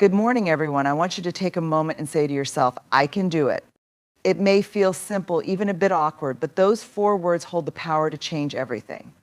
Good morning, everyone. I want you to take a moment and say to yourself, I can do it. It may feel simple, even a bit awkward, but those 4 words hold the power to change everything.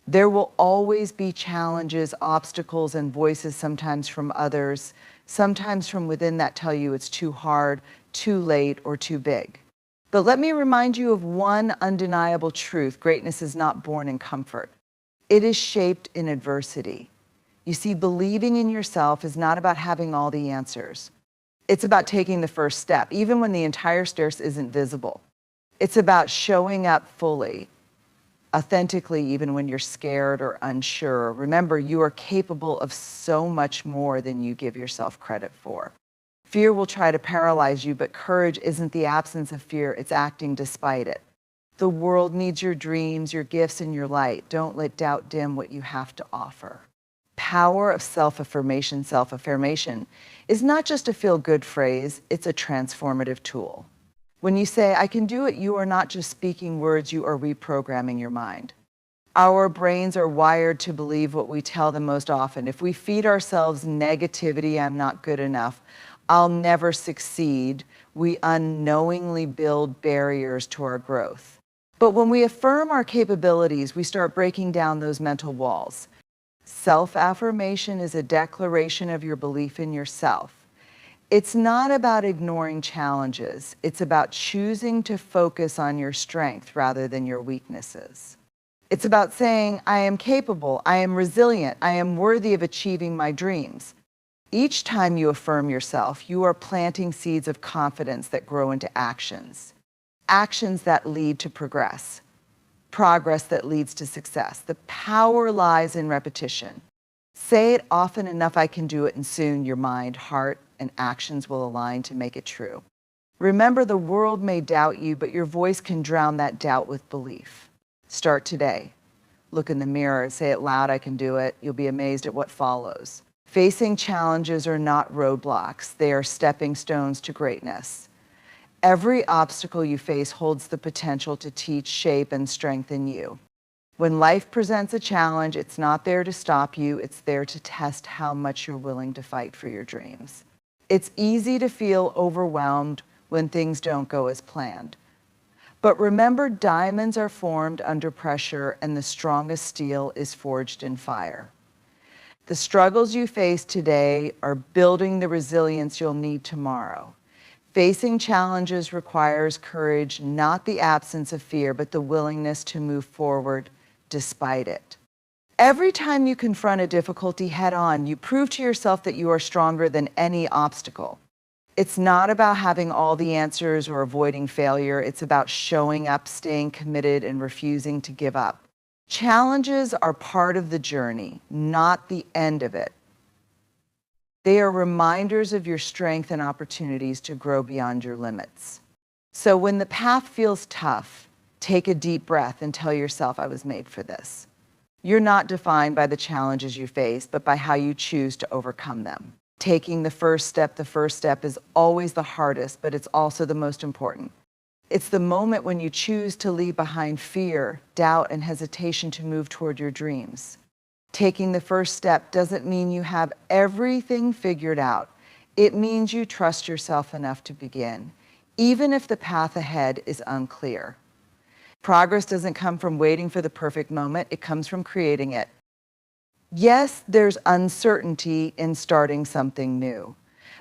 There will always be challenges, obstacles, and voices, sometimes from others, sometimes from within, that tell you it's too hard, too late, or too big. But let me remind you of one undeniable truth: greatness is not born in comfort. It is shaped in adversity. You see, believing in yourself is not about having all the answers. It's about taking the first step, even when the entire stairs isn't visible. It's about showing up fully, authentically, even when you're scared or unsure. Remember, you are capable of so much more than you give yourself credit for. Fear will try to paralyze you, but courage isn't the absence of fear, it's acting despite it. The world needs your dreams, your gifts, and your light. Don't let doubt dim what you have to offer. Power of self-affirmation. Self-affirmation is not just a feel-good phrase, it's a transformative tool. When you say, I can do it, you are not just speaking words, you are reprogramming your mind. Our brains are wired to believe what we tell them most often. If we feed ourselves negativity, I'm not good enough, I'll never succeed, we unknowingly build barriers to our growth. But when we affirm our capabilities, we start breaking down those mental walls. Self-affirmation is a declaration of your belief in yourself. It's not about ignoring challenges. It's about choosing to focus on your strength rather than your weaknesses. It's about saying, I am capable, I am resilient, I am worthy of achieving my dreams. Each time you affirm yourself, you are planting seeds of confidence that grow into actions. Actions that lead to progress. Progress that leads to success. The power lies in repetition. Say it often enough, I can do it, and soon your mind, heart, and actions will align to make it true. Remember, the world may doubt you, but your voice can drown that doubt with belief. Start today. Look in the mirror, say it loud, I can do it. You'll be amazed at what follows. Facing challenges are not roadblocks. They are stepping stones to greatness. Every obstacle you face holds the potential to teach, shape, and strengthen you. When life presents a challenge, it's not there to stop you, it's there to test how much you're willing to fight for your dreams. It's easy to feel overwhelmed when things don't go as planned. But remember, diamonds are formed under pressure, and the strongest steel is forged in fire. The struggles you face today are building the resilience you'll need tomorrow. Facing challenges requires courage, not the absence of fear, but the willingness to move forward despite it. Every time you confront a difficulty head-on, you prove to yourself that you are stronger than any obstacle. It's not about having all the answers or avoiding failure. It's about showing up, staying committed, and refusing to give up. Challenges are part of the journey, not the end of it. They are reminders of your strength and opportunities to grow beyond your limits. So when the path feels tough, take a deep breath and tell yourself, I was made for this. You're not defined by the challenges you face, but by how you choose to overcome them. Taking the first step is always the hardest, but it's also the most important. It's the moment when you choose to leave behind fear, doubt, and hesitation to move toward your dreams. Taking the first step doesn't mean you have everything figured out. It means you trust yourself enough to begin, even if the path ahead is unclear. Progress doesn't come from waiting for the perfect moment, it comes from creating it. Yes, there's uncertainty in starting something new.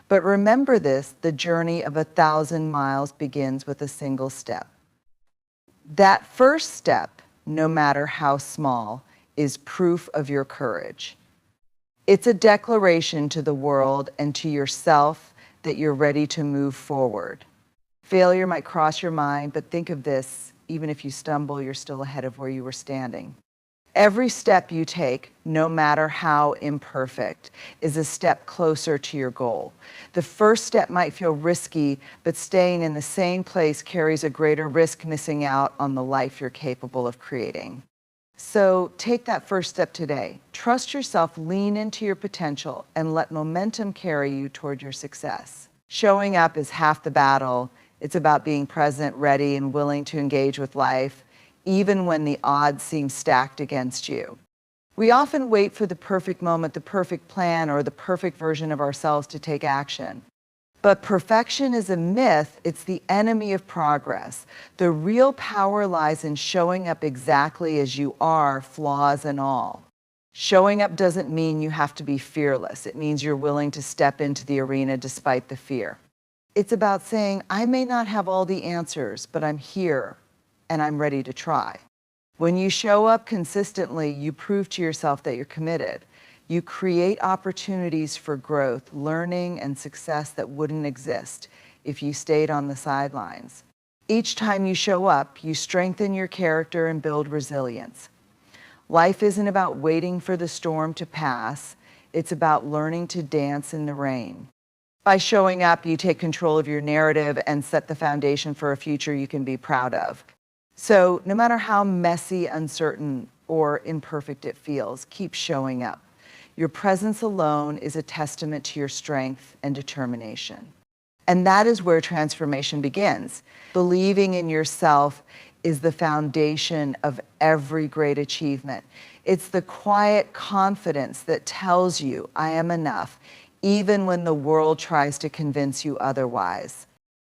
But remember this, the journey of 1,000 miles begins with a single step. That first step, no matter how small, is proof of your courage. It's a declaration to the world and to yourself that you're ready to move forward. Failure might cross your mind, but think of this, even if you stumble, you're still ahead of where you were standing. Every step you take, no matter how imperfect, is a step closer to your goal. The first step might feel risky, but staying in the same place carries a greater risk missing out on the life you're capable of creating. So take that first step today. Trust yourself, lean into your potential, and let momentum carry you toward your success. Showing up is half the battle. It's about being present, ready, and willing to engage with life, even when the odds seem stacked against you. We often wait for the perfect moment, the perfect plan, or the perfect version of ourselves to take action. But perfection is a myth. It's the enemy of progress. The real power lies in showing up exactly as you are, flaws and all. Showing up doesn't mean you have to be fearless. It means you're willing to step into the arena despite the fear. It's about saying, I may not have all the answers, but I'm here and I'm ready to try. When you show up consistently, you prove to yourself that you're committed. You create opportunities for growth, learning, and success that wouldn't exist if you stayed on the sidelines. Each time you show up, you strengthen your character and build resilience. Life isn't about waiting for the storm to pass. It's about learning to dance in the rain. By showing up, you take control of your narrative and set the foundation for a future you can be proud of. So no matter how messy, uncertain, or imperfect it feels, keep showing up. Your presence alone is a testament to your strength and determination. And that is where transformation begins. Believing in yourself is the foundation of every great achievement. It's the quiet confidence that tells you, I am enough, even when the world tries to convince you otherwise.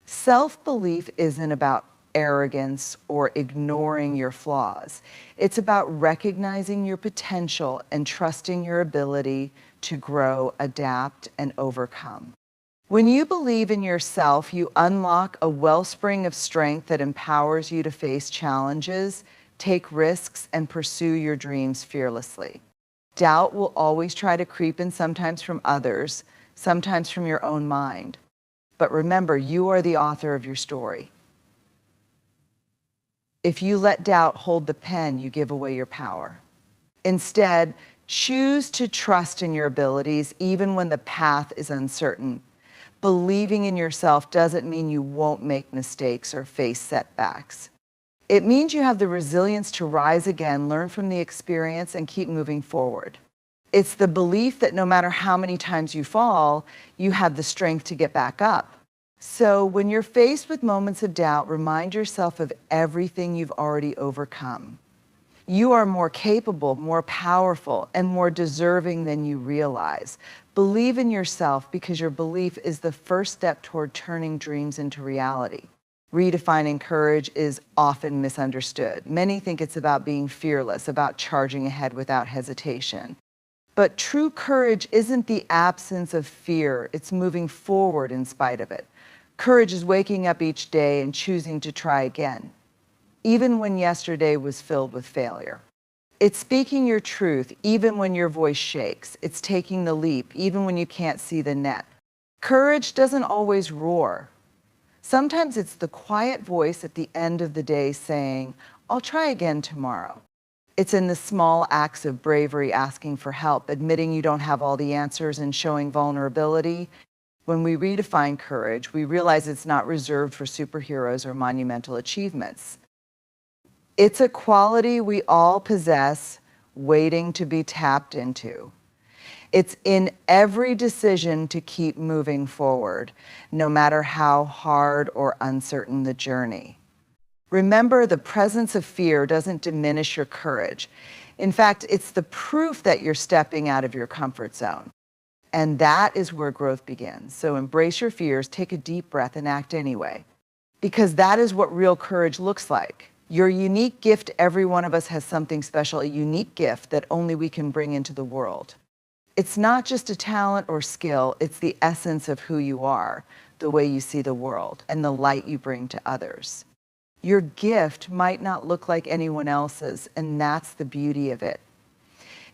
Self-belief isn't about arrogance or ignoring your flaws. It's about recognizing your potential and trusting your ability to grow, adapt, and overcome. When you believe in yourself, you unlock a wellspring of strength that empowers you to face challenges, take risks, and pursue your dreams fearlessly. Doubt will always try to creep in, sometimes from others, sometimes from your own mind. But remember, you are the author of your story. If you let doubt hold the pen, you give away your power. Instead, choose to trust in your abilities even when the path is uncertain. Believing in yourself doesn't mean you won't make mistakes or face setbacks. It means you have the resilience to rise again, learn from the experience, and keep moving forward. It's the belief that no matter how many times you fall, you have the strength to get back up. So when you're faced with moments of doubt, remind yourself of everything you've already overcome. You are more capable, more powerful, and more deserving than you realize. Believe in yourself because your belief is the first step toward turning dreams into reality. Redefining courage is often misunderstood. Many think it's about being fearless, about charging ahead without hesitation. But true courage isn't the absence of fear. It's moving forward in spite of it. Courage is waking up each day and choosing to try again, even when yesterday was filled with failure. It's speaking your truth, even when your voice shakes. It's taking the leap, even when you can't see the net. Courage doesn't always roar. Sometimes it's the quiet voice at the end of the day saying, I'll try again tomorrow. It's in the small acts of bravery, asking for help, admitting you don't have all the answers, and showing vulnerability. When we redefine courage, we realize it's not reserved for superheroes or monumental achievements. It's a quality we all possess, waiting to be tapped into. It's in every decision to keep moving forward, no matter how hard or uncertain the journey. Remember, the presence of fear doesn't diminish your courage. In fact, it's the proof that you're stepping out of your comfort zone. And that is where growth begins. So embrace your fears, take a deep breath, and act anyway. Because that is what real courage looks like. Your unique gift, every one of us has something special, a unique gift that only we can bring into the world. It's not just a talent or skill, it's the essence of who you are, the way you see the world, and the light you bring to others. Your gift might not look like anyone else's, and that's the beauty of it.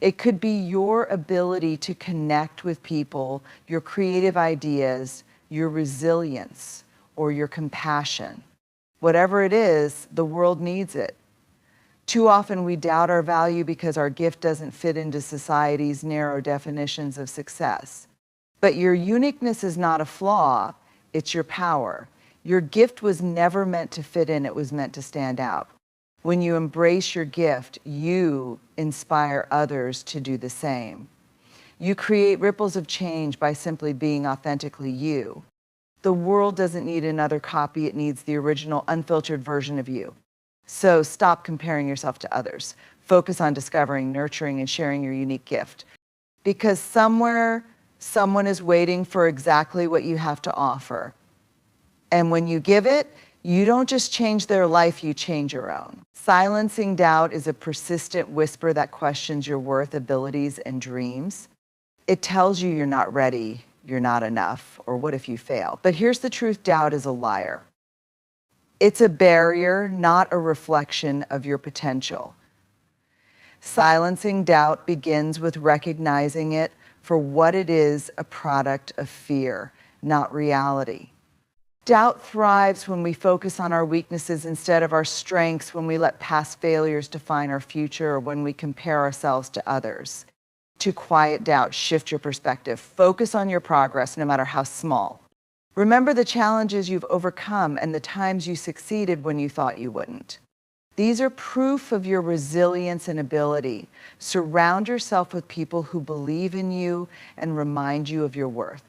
It could be your ability to connect with people, your creative ideas, your resilience, or your compassion. Whatever it is, the world needs it. Too often we doubt our value because our gift doesn't fit into society's narrow definitions of success. But your uniqueness is not a flaw, it's your power. Your gift was never meant to fit in, it was meant to stand out. When you embrace your gift, you inspire others to do the same. You create ripples of change by simply being authentically you. The world doesn't need another copy, it needs the original, unfiltered version of you. So stop comparing yourself to others. Focus on discovering, nurturing, and sharing your unique gift. Because somewhere, someone is waiting for exactly what you have to offer. And when you give it, you don't just change their life, you change your own. Silencing doubt is a persistent whisper that questions your worth, abilities, and dreams. It tells you you're not ready, you're not enough, or what if you fail? But here's the truth, doubt is a liar. It's a barrier, not a reflection of your potential. Silencing doubt begins with recognizing it for what it is, a product of fear, not reality. Doubt thrives when we focus on our weaknesses instead of our strengths, when we let past failures define our future, or when we compare ourselves to others. To quiet doubt, shift your perspective. Focus on your progress, no matter how small. Remember the challenges you've overcome and the times you succeeded when you thought you wouldn't. These are proof of your resilience and ability. Surround yourself with people who believe in you and remind you of your worth.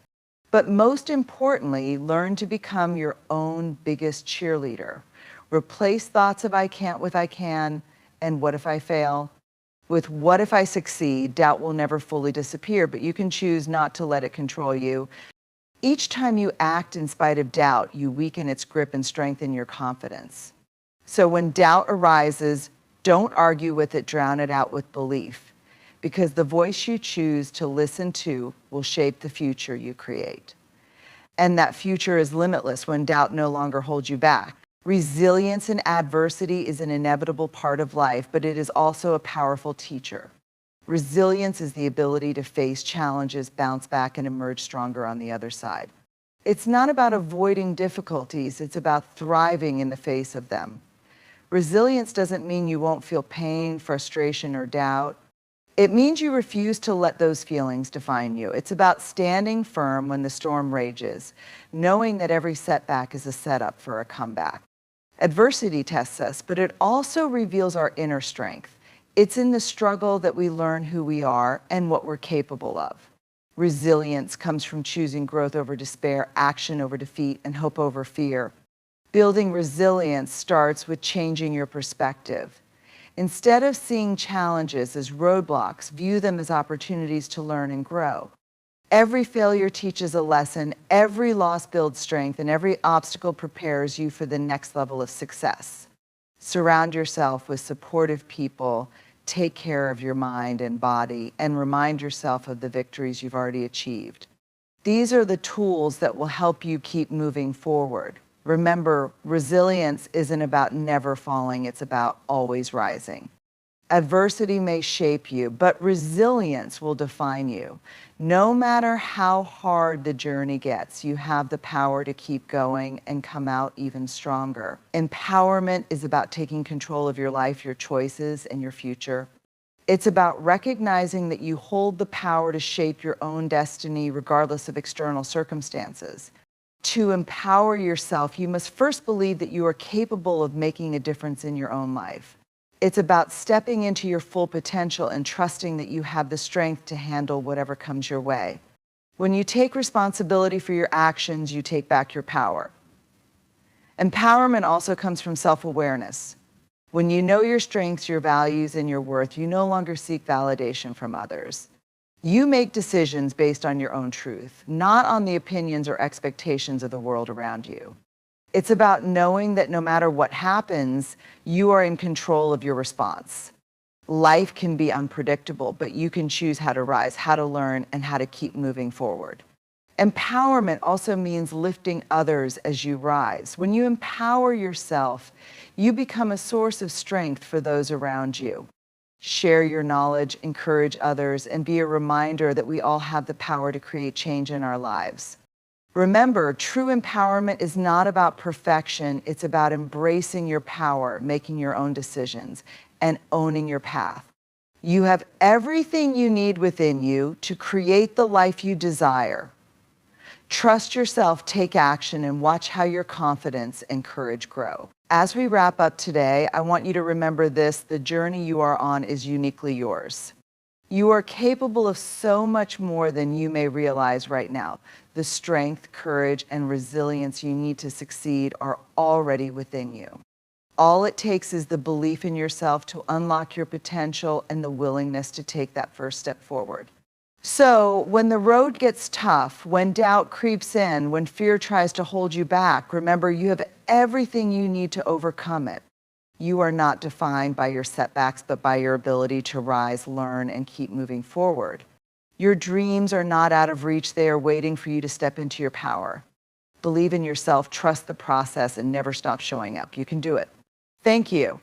But most importantly, learn to become your own biggest cheerleader. Replace thoughts of I can't with I can and what if I fail with what if I succeed. Doubt will never fully disappear, but you can choose not to let it control you. Each time you act in spite of doubt, you weaken its grip and strengthen your confidence. So when doubt arises, don't argue with it, drown it out with belief, because the voice you choose to listen to will shape the future you create. And that future is limitless when doubt no longer holds you back. Resilience in adversity is an inevitable part of life, but it is also a powerful teacher. Resilience is the ability to face challenges, bounce back, and emerge stronger on the other side. It's not about avoiding difficulties, it's about thriving in the face of them. Resilience doesn't mean you won't feel pain, frustration, or doubt. It means you refuse to let those feelings define you. It's about standing firm when the storm rages, knowing that every setback is a setup for a comeback. Adversity tests us, but it also reveals our inner strength. It's in the struggle that we learn who we are and what we're capable of. Resilience comes from choosing growth over despair, action over defeat, and hope over fear. Building resilience starts with changing your perspective. Instead of seeing challenges as roadblocks, view them as opportunities to learn and grow. Every failure teaches a lesson, every loss builds strength, and every obstacle prepares you for the next level of success. Surround yourself with supportive people, take care of your mind and body, and remind yourself of the victories you've already achieved. These are the tools that will help you keep moving forward. Remember, resilience isn't about never falling, it's about always rising. Adversity may shape you, but resilience will define you. No matter how hard the journey gets, you have the power to keep going and come out even stronger. Empowerment is about taking control of your life, your choices, and your future. It's about recognizing that you hold the power to shape your own destiny regardless of external circumstances. To empower yourself, you must first believe that you are capable of making a difference in your own life. It's about stepping into your full potential and trusting that you have the strength to handle whatever comes your way. When you take responsibility for your actions, you take back your power. Empowerment also comes from self-awareness. When you know your strengths, your values, and your worth, you no longer seek validation from others. You make decisions based on your own truth, not on the opinions or expectations of the world around you. It's about knowing that no matter what happens, you are in control of your response. Life can be unpredictable, but you can choose how to rise, how to learn, and how to keep moving forward. Empowerment also means lifting others as you rise. When you empower yourself, you become a source of strength for those around you. Share your knowledge, encourage others, and be a reminder that we all have the power to create change in our lives. Remember, true empowerment is not about perfection. It's about embracing your power, making your own decisions, and owning your path. You have everything you need within you to create the life you desire. Trust yourself, take action, and watch how your confidence and courage grow. As we wrap up today, I want you to remember this: the journey you are on is uniquely yours. You are capable of so much more than you may realize right now. The strength, courage, and resilience you need to succeed are already within you. All it takes is the belief in yourself to unlock your potential and the willingness to take that first step forward. So when the road gets tough, when doubt creeps in, when fear tries to hold you back, remember you have everything you need to overcome it. You are not defined by your setbacks, but by your ability to rise, learn, and keep moving forward. Your dreams are not out of reach. They are waiting for you to step into your power. Believe in yourself, trust the process, and never stop showing up. You can do it. Thank you.